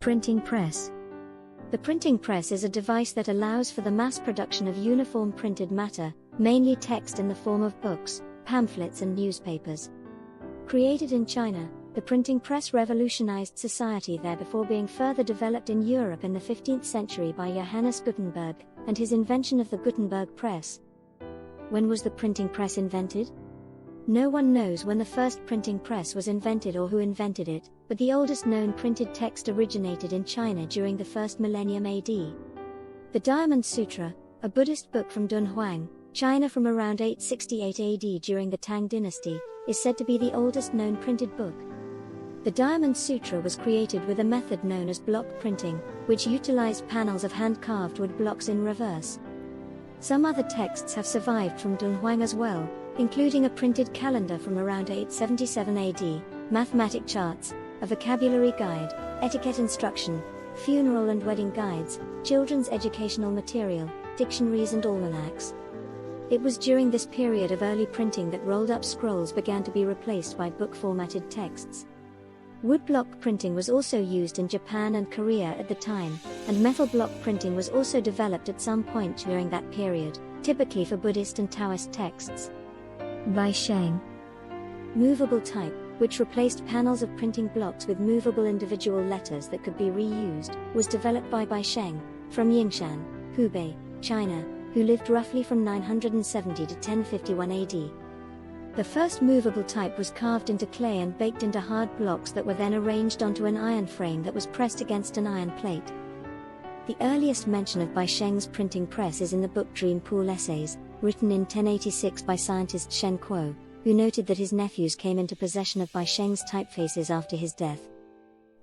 Printing press. The printing press is a device that allows for the mass production of uniform printed matter, mainly text in the form of books, pamphlets and newspapers. Created in China, the printing press revolutionized society there before being further developed in Europe in the 15th century by Johannes Gutenberg, and his invention of the Gutenberg Press. When was the printing press invented? No one knows when the first printing press was invented or who invented it, but the oldest known printed text originated in China during the first millennium AD. The Diamond Sutra, a Buddhist book from Dunhuang, China from around 868 AD during the Tang Dynasty, is said to be the oldest known printed book. The Diamond Sutra was created with a method known as block printing, which utilized panels of hand-carved wood blocks in reverse. Some other texts have survived from Dunhuang as well, including a printed calendar from around 877 AD, mathematic charts, a vocabulary guide, etiquette instruction, funeral and wedding guides, children's educational material, dictionaries and almanacs. It was during this period of early printing that rolled-up scrolls began to be replaced by book-formatted texts. Woodblock printing was also used in Japan and Korea at the time, and metal block printing was also developed at some point during that period, typically for Buddhist and Taoist texts. Bi Sheng. Movable type, which replaced panels of printing blocks with movable individual letters that could be reused, was developed by Bi Sheng, from Yingshan, Hubei, China, who lived roughly from 970 to 1051 AD. The first movable type was carved into clay and baked into hard blocks that were then arranged onto an iron frame that was pressed against an iron plate. The earliest mention of Bi Sheng's printing press is in the book Dream Pool Essays, written in 1086 by scientist Shen Kuo, who noted that his nephews came into possession of Bi Sheng's typefaces after his death.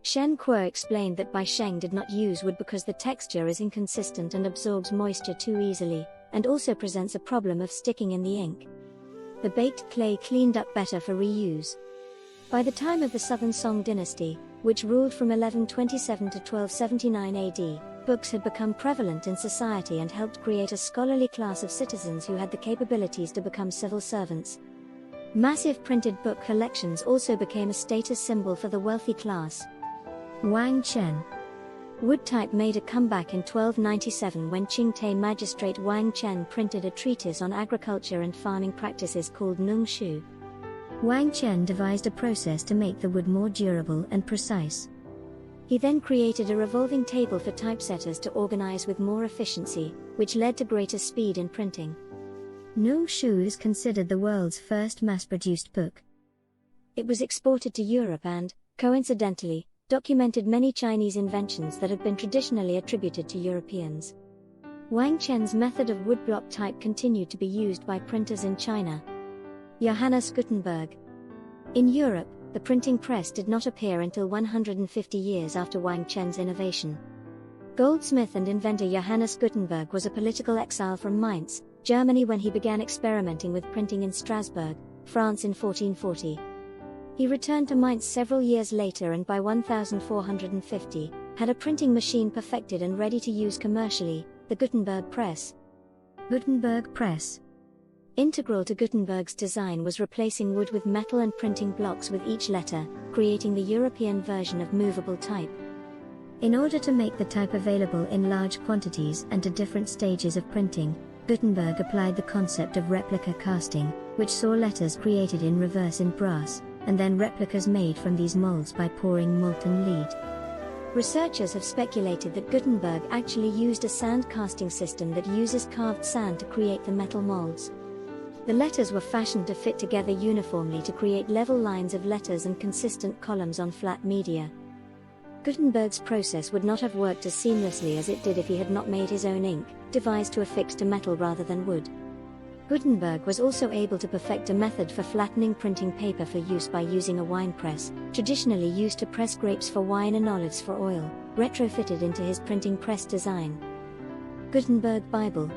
Shen Kuo explained that Bi Sheng did not use wood because the texture is inconsistent and absorbs moisture too easily, and also presents a problem of sticking in the ink. The baked clay cleaned up better for reuse. By the time of the Southern Song Dynasty, which ruled from 1127 to 1279 AD, books had become prevalent in society and helped create a scholarly class of citizens who had the capabilities to become civil servants. Massive printed book collections also became a status symbol for the wealthy class. Wang Chen. Woodtype made a comeback in 1297 when Ching-te magistrate Wang Chen printed a treatise on agriculture and farming practices called Nung Shu. Wang Chen devised a process to make the wood more durable and precise. He then created a revolving table for typesetters to organize with more efficiency, which led to greater speed in printing. Nung Shu is considered the world's first mass-produced book. It was exported to Europe and, coincidentally, documented many Chinese inventions that had been traditionally attributed to Europeans. Wang Chen's method of woodblock type continued to be used by printers in China. Johannes Gutenberg. In Europe, the printing press did not appear until 150 years after Wang Chen's innovation. Goldsmith and inventor Johannes Gutenberg was a political exile from Mainz, Germany when he began experimenting with printing in Strasbourg, France in 1440. He returned to Mainz several years later and by 1450, had a printing machine perfected and ready to use commercially, the Gutenberg Press. Gutenberg Press. Integral to Gutenberg's design was replacing wood with metal and printing blocks with each letter, creating the European version of movable type. In order to make the type available in large quantities and to different stages of printing, Gutenberg applied the concept of replica casting, which saw letters created in reverse in brass, and then replicas made from these molds by pouring molten lead. Researchers have speculated that Gutenberg actually used a sand casting system that uses carved sand to create the metal molds. The letters were fashioned to fit together uniformly to create level lines of letters and consistent columns on flat media. Gutenberg's process would not have worked as seamlessly as it did if he had not made his own ink, devised to affix to metal rather than wood. Gutenberg was also able to perfect a method for flattening printing paper for use by using a wine press, traditionally used to press grapes for wine and olives for oil, retrofitted into his printing press design. Gutenberg Bible.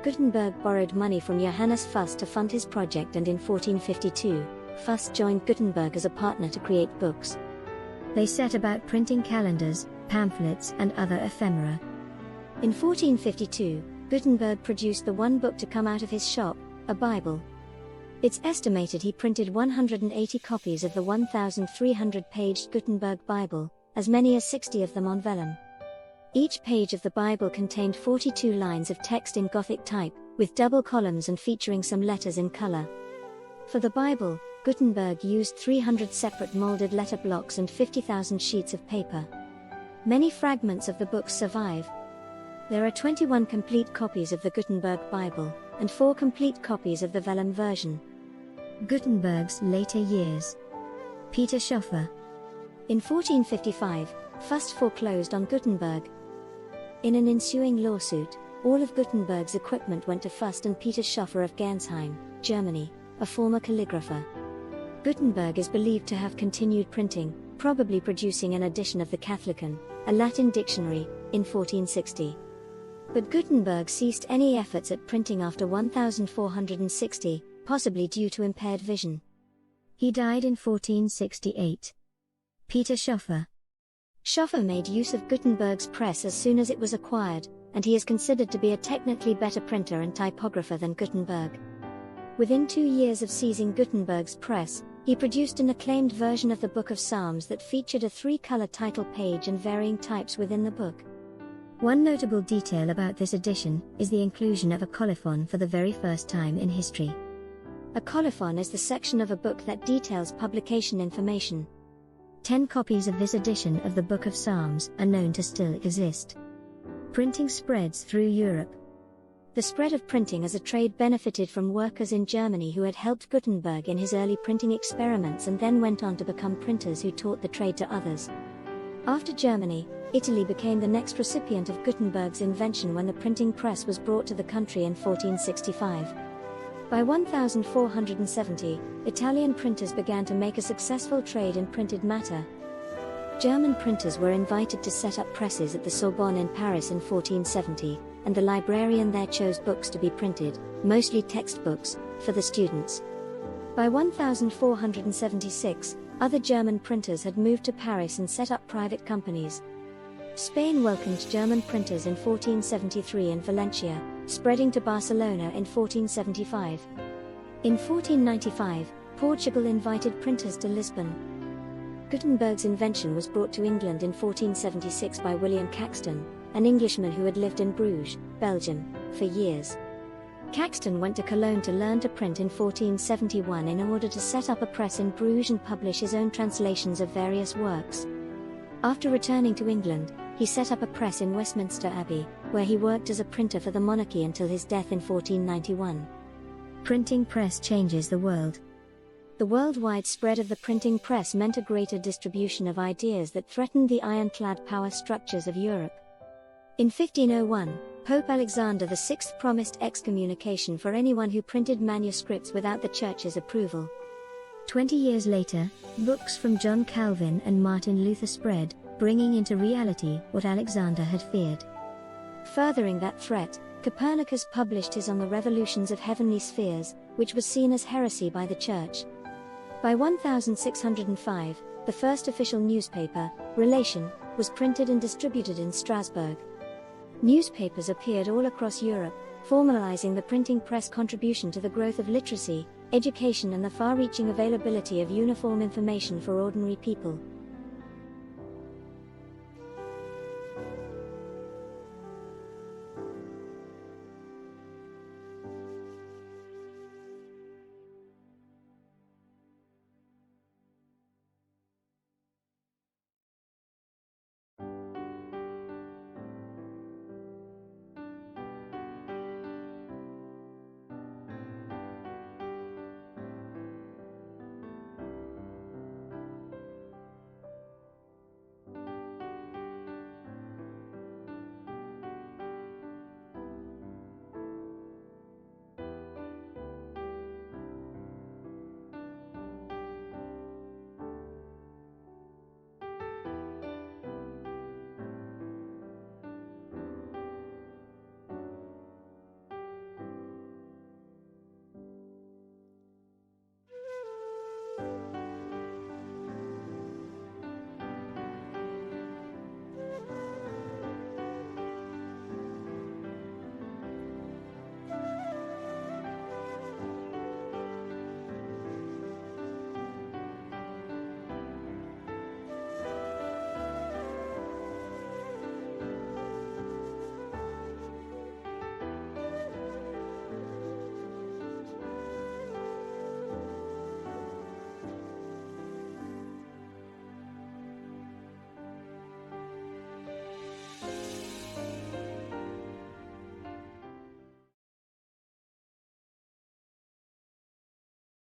Gutenberg borrowed money from Johannes Fuss to fund his project, and in 1452, Fuss joined Gutenberg as a partner to create books. They set about printing calendars, pamphlets and other ephemera. In 1452, Gutenberg produced the one book to come out of his shop, a Bible. It's estimated he printed 180 copies of the 1,300-paged Gutenberg Bible, as many as 60 of them on vellum. Each page of the Bible contained 42 lines of text in Gothic type, with double columns and featuring some letters in color. For the Bible, Gutenberg used 300 separate molded letter blocks and 50,000 sheets of paper. Many fragments of the books survive. There are 21 complete copies of the Gutenberg Bible, and 4 complete copies of the vellum version. Gutenberg's later years. Peter Schoeffer. In 1455, Fust foreclosed on Gutenberg. In an ensuing lawsuit, all of Gutenberg's equipment went to Fust and Peter Schoeffer of Gernsheim, Germany, a former calligrapher. Gutenberg is believed to have continued printing, probably producing an edition of the Catholicon, a Latin dictionary, in 1460. But Gutenberg ceased any efforts at printing after 1460, possibly due to impaired vision. He died in 1468. Peter Schoeffer. Schoeffer made use of Gutenberg's press as soon as it was acquired, and he is considered to be a technically better printer and typographer than Gutenberg. Within 2 years of seizing Gutenberg's press, he produced an acclaimed version of the Book of Psalms that featured a 3-color title page and varying types within the book. One notable detail about this edition is the inclusion of a colophon for the very first time in history. A colophon is the section of a book that details publication information. 10 copies of this edition of the Book of Psalms are known to still exist. Printing spreads through Europe. The spread of printing as a trade benefited from workers in Germany who had helped Gutenberg in his early printing experiments and then went on to become printers who taught the trade to others. After Germany, Italy became the next recipient of Gutenberg's invention when the printing press was brought to the country in 1465. By 1470, Italian printers began to make a successful trade in printed matter. German printers were invited to set up presses at the Sorbonne in Paris in 1470, and the librarian there chose books to be printed, mostly textbooks, for the students. By 1476, other German printers had moved to Paris and set up private companies. Spain welcomed German printers in 1473 in Valencia, spreading to Barcelona in 1475. In 1495, Portugal invited printers to Lisbon. Gutenberg's invention was brought to England in 1476 by William Caxton, an Englishman who had lived in Bruges, Belgium, for years. Caxton went to Cologne to learn to print in 1471 in order to set up a press in Bruges and publish his own translations of various works. After returning to England, he set up a press in Westminster Abbey, where he worked as a printer for the monarchy until his death in 1491. Printing press changes the world. The worldwide spread of the printing press meant a greater distribution of ideas that threatened the ironclad power structures of Europe. In 1501, Pope Alexander VI promised excommunication for anyone who printed manuscripts without the Church's approval. 20 years later, books from John Calvin and Martin Luther spread, bringing into reality what Alexander had feared. Furthering that threat, Copernicus published his On the Revolutions of Heavenly Spheres, which was seen as heresy by the Church. By 1605, the first official newspaper, Relation, was printed and distributed in Strasbourg. Newspapers appeared all across Europe, formalizing the printing press contribution to the growth of literacy, education and the far-reaching availability of uniform information for ordinary people.